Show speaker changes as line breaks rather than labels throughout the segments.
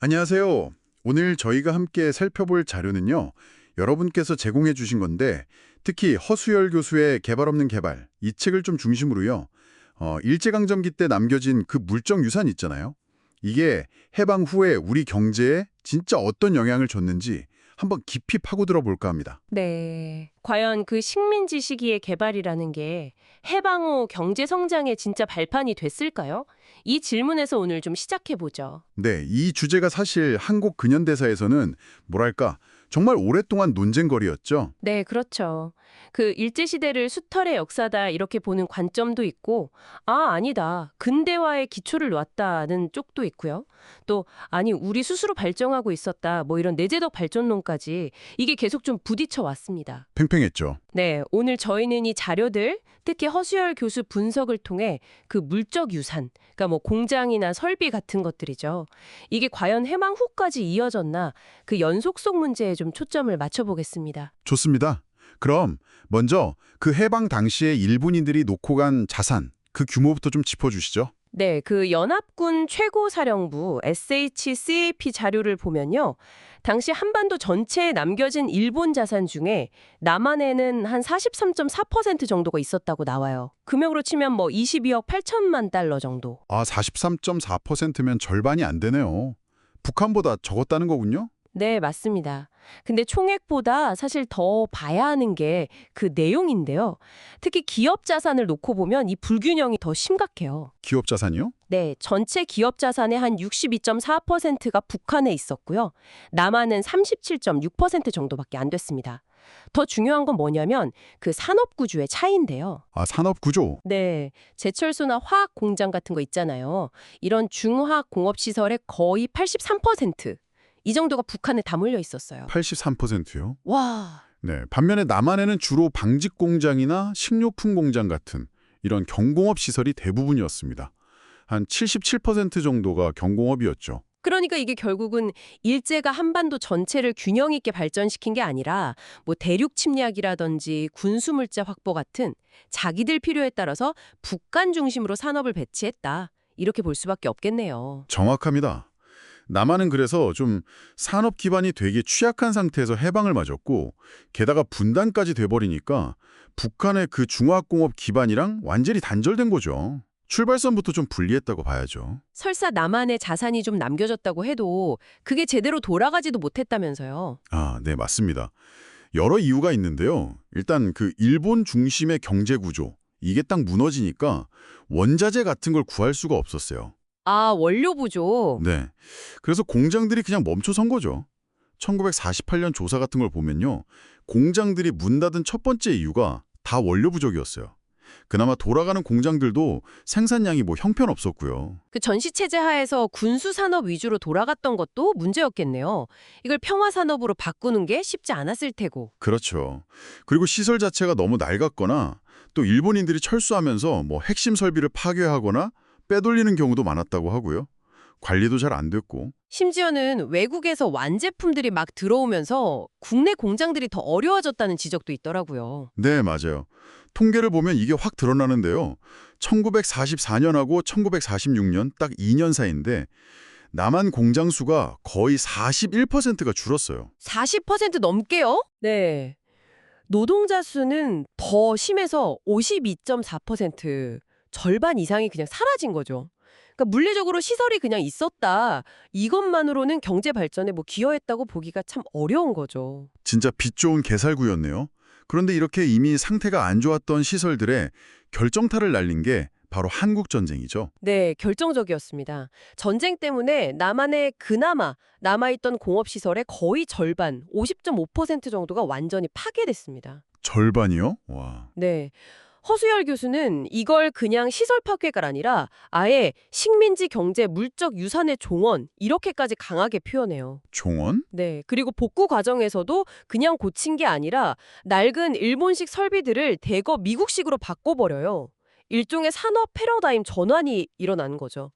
안녕하세요. 오늘 저희가 함께 살펴볼 자료는요. 여러분께서 제공해 주신 건데 특히 허수열 교수의 개발 없는 개발 이 책을 좀 중심으로요. 일제강점기 때 남겨진 그 물적 유산 있잖아요. 이게 해방 후에 우리 경제에 진짜 어떤 영향을 줬는지 한번 깊이 파고들어 볼까 합니다.
네. 과연 그 식민지 시기의 개발이라는 게 해방 후 경제 성장의 진짜 발판이 됐을까요? 이 질문에서 오늘 좀 시작해 보죠.
네, 이 주제가 사실 한국 근현대사에서는 뭐랄까 정말 오랫동안 논쟁거리였죠.
네, 그렇죠. 그 일제시대를 수탈의 역사다 이렇게 보는 관점도 있고, 아니다. 근대화의 기초를 놓았다는 쪽도 있고요. 또, 아니, 우리 스스로 발전하고 있었다. 뭐 이런 내재적 발전론까지 이게 계속 좀 부딪혀 왔습니다.
팽팽했죠.
네, 오늘 저희는 이 자료들, 특히 허수열 교수 분석을 통해 그 물적 유산, 그러니까 뭐 공장이나 설비 같은 것들이죠. 이게 과연 해방 후까지 이어졌나 그 연속성 문제에 좀 초점을 맞춰보겠습니다.
좋습니다. 그럼 먼저 그 해방 당시에 일본인들이 놓고 간 자산, 그 규모부터 좀 짚어주시죠.
네, 그 연합군 최고사령부 SHCAP 자료를 보면요. 당시 한반도 전체에 남겨진 일본 자산 중에 남한에는 한 43.4% 정도가 있었다고 나와요. 금액으로 치면 뭐 22억 8천만 달러 정도.
43.4%면 절반이 안 되네요. 북한보다 적었다는 거군요?
네, 맞습니다. 근데 총액보다 사실 더 봐야 하는 게 그 내용인데요. 특히 기업 자산을 놓고 보면 이 불균형이 더 심각해요.
기업 자산이요?
네, 전체 기업 자산의 한 62.4%가 북한에 있었고요. 남한은 37.6% 정도밖에 안 됐습니다. 더 중요한 건 뭐냐면 그 산업 구조의 차이인데요.
산업 구조.
네, 제철소나 화학 공장 같은 거 있잖아요. 이런 중화학 공업 시설의 거의 83%. 이 정도가 북한에 다 몰려 있었어요.
83%요?
와,
네. 반면에 남한에는 주로 방직 공장이나 식료품 공장 같은 이런 경공업 시설이 대부분이었습니다. 한 77% 정도가 경공업이었죠.
그러니까 이게 결국은 일제가 한반도 전체를 균형 있게 발전시킨 게 아니라 뭐 대륙 침략이라든지 군수물자 확보 같은 자기들 필요에 따라서 북한 중심으로 산업을 배치했다. 이렇게 볼 수밖에 없겠네요.
정확합니다. 남한은 그래서 좀 산업 기반이 되게 취약한 상태에서 해방을 맞았고 게다가 분단까지 돼버리니까 북한의 그 중화공업 기반이랑 완전히 단절된 거죠. 출발선부터 좀 불리했다고 봐야죠.
설사 남한의 자산이 좀 남겨졌다고 해도 그게 제대로 돌아가지도 못했다면서요.
네, 맞습니다. 여러 이유가 있는데요. 일단 그 일본 중심의 경제 구조, 이게 딱 무너지니까 원자재 같은 걸 구할 수가 없었어요.
원료 부족.
네. 그래서 공장들이 그냥 멈춰선 거죠. 1948년 조사 같은 걸 보면요. 공장들이 문 닫은 첫 번째 이유가 다 원료 부족이었어요. 그나마 돌아가는 공장들도 생산량이 뭐 형편없었고요.
그 전시 체제 하에서 군수 산업 위주로 돌아갔던 것도 문제였겠네요. 이걸 평화 산업으로 바꾸는 게 쉽지 않았을 테고.
그렇죠. 그리고 시설 자체가 너무 낡았거나 또 일본인들이 철수하면서 뭐 핵심 설비를 파괴하거나 빼돌리는 경우도 많았다고 하고요. 관리도 잘 안 됐고.
심지어는 외국에서 완제품들이 막 들어오면서 국내 공장들이 더 어려워졌다는 지적도 있더라고요.
네, 맞아요. 통계를 보면 이게 확 드러나는데요. 1944년하고 1946년 딱 2년 사이인데 남한 공장 수가 거의 41%가 줄었어요.
40% 넘게요? 네. 노동자 수는 더 심해서 52.4%, 절반 이상이 그냥 사라진 거죠. 그러니까 물리적으로 시설이 그냥 있었다. 이것만으로는 경제 발전에 뭐 기여했다고 보기가 참 어려운 거죠.
진짜 빛 좋은 개살구였네요. 그런데 이렇게 이미 상태가 안 좋았던 시설들에 결정타를 날린 게 바로 한국전쟁이죠.
네, 결정적이었습니다. 전쟁 때문에 남한에 그나마 남아있던 공업시설의 거의 절반, 50.5% 정도가 완전히 파괴됐습니다.
절반이요? 와,
네. 허수열 교수는 이걸 그냥 시설 파괴가 아니라 아예 식민지 경제 물적 유산의 종언 이렇게까지 강하게 표현해요.
종원?
네. 그리고 복구 과정에서도 그냥 고친 게 아니라 낡은 일본식 설비들을 대거 미국식으로 바꿔버려요. 일종의 산업 패러다임 전환이 일어난 거죠.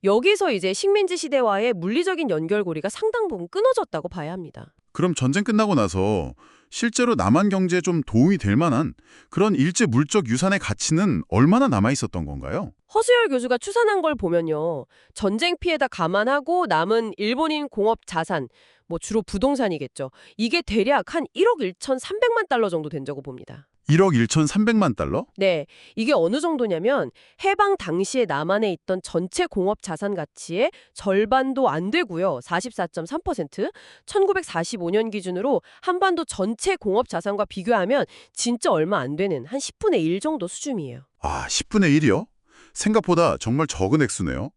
여기서 이제 식민지 시대와의 물리적인 연결고리가 상당 부분 끊어졌다고 봐야 합니다.
그럼 전쟁 끝나고 나서 실제로 남한 경제에 좀 도움이 될 만한 그런 일제 물적 유산의 가치는 얼마나 남아 있었던 건가요?
허수열 교수가 추산한 걸 보면요. 전쟁 피해다 감안하고 남은 일본인 공업 자산, 뭐 주로 부동산이겠죠. 이게 대략 한 1억 1,300만 달러 정도 된다고 봅니다.
1억 1,300만 달러?
네, 이게 어느 정도냐면 해방 당시에 남한에 있던 전체 공업 자산 가치의 절반도 안 되고요. 44.3%. 1945년 기준으로 한반도 전체 공업 자산과 비교하면 진짜 얼마 안 되는 한 10분의 1 정도 수준이에요.
아, 10분의 1이요? 생각보다 정말 적은 액수네요.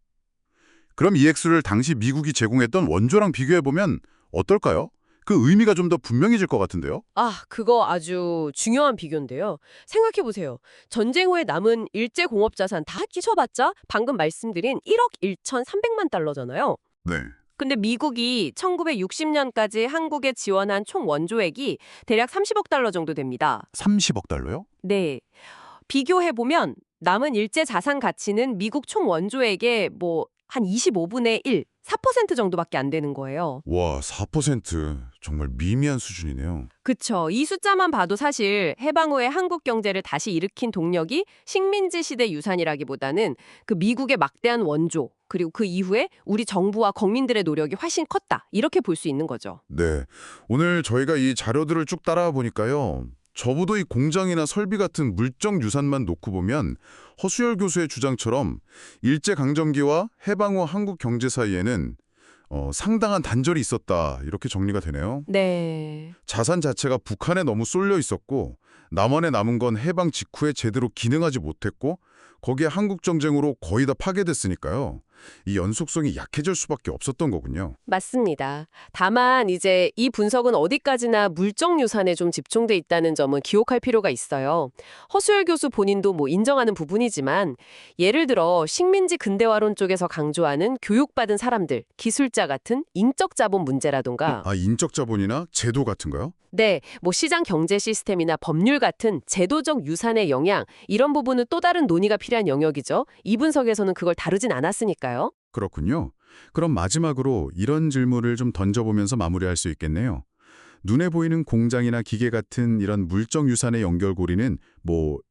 그럼 이 액수를 당시 미국이 제공했던 원조랑 비교해보면 어떨까요? 그 의미가 좀 더 분명해질 것 같은데요?
아, 그거 아주 중요한 비교인데요. 생각해보세요. 전쟁 후에 남은 일제 공업 자산 다 끼쳐봤자 방금 말씀드린 1억 1,300만 달러잖아요.
네.
근데 미국이 1960년까지 한국에 지원한 총 원조액이 대략 30억 달러 정도 됩니다.
30억 달러요?
네. 비교해보면 남은 일제 자산 가치는 미국 총 원조액의 한 25분의 1, 4% 정도밖에 안 되는 거예요.
와, 4% 정말 미미한 수준이네요.
그쵸. 이 숫자만 봐도 사실 해방 후에 한국 경제를 다시 일으킨 동력이 식민지 시대 유산이라기보다는 그 미국의 막대한 원조, 그리고 그 이후에 우리 정부와 국민들의 노력이 훨씬 컸다. 이렇게 볼 수 있는 거죠.
네. 오늘 저희가 이 자료들을 쭉 따라와 보니까요. 저보도 이 공장이나 설비 같은 물적 유산만 놓고 보면 허수열 교수의 주장처럼 일제강점기와 해방 후 한국 경제 사이에는 상당한 단절이 있었다 이렇게 정리가 되네요.
네.
자산 자체가 북한에 너무 쏠려 있었고 남한에 남은 건 해방 직후에 제대로 기능하지 못했고 거기에 한국 정쟁으로 거의 다 파괴됐으니까요. 이 연속성이 약해질 수밖에 없었던 거군요.
맞습니다. 다만 이제 이 분석은 어디까지나 물적 유산에 좀 집중돼 있다는 점은 기억할 필요가 있어요. 허수열 교수 본인도 인정하는 부분이지만 예를 들어 식민지 근대화론 쪽에서 강조하는 교육받은 사람들, 기술자 같은 인적 자본 문제라던가
아, 인적 자본이나 제도 같은가요?
네, 시장 경제 시스템이나 법률 같은 제도적 유산의 영향 이런 부분은 또 다른 논의가 필요한 영역이죠. 이 분석에서는 그걸 다루진 않았으니까요.
그렇군요. 그럼 마지막으로 이런 질문을 좀 던져보면서 마무리할 수 있겠네요. 눈에 보이는 공장이나 기계 같은 이런 물적 유산의 연결고리는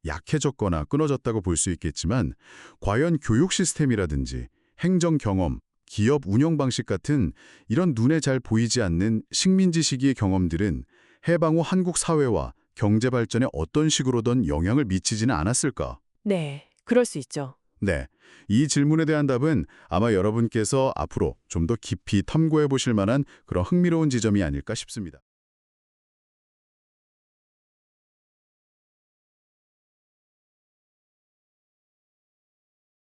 약해졌거나 끊어졌다고 볼 수 있겠지만 과연 교육 시스템이라든지 행정 경험, 기업 운영 방식 같은 이런 눈에 잘 보이지 않는 식민지 시기의 경험들은 해방 후 한국 사회와 경제 발전에 어떤 식으로든 영향을 미치지는 않았을까?
네, 그럴 수 있죠.
네, 이 질문에 대한 답은 아마 여러분께서 앞으로 좀 더 깊이 탐구해 보실 만한 그런 흥미로운 지점이 아닐까 싶습니다.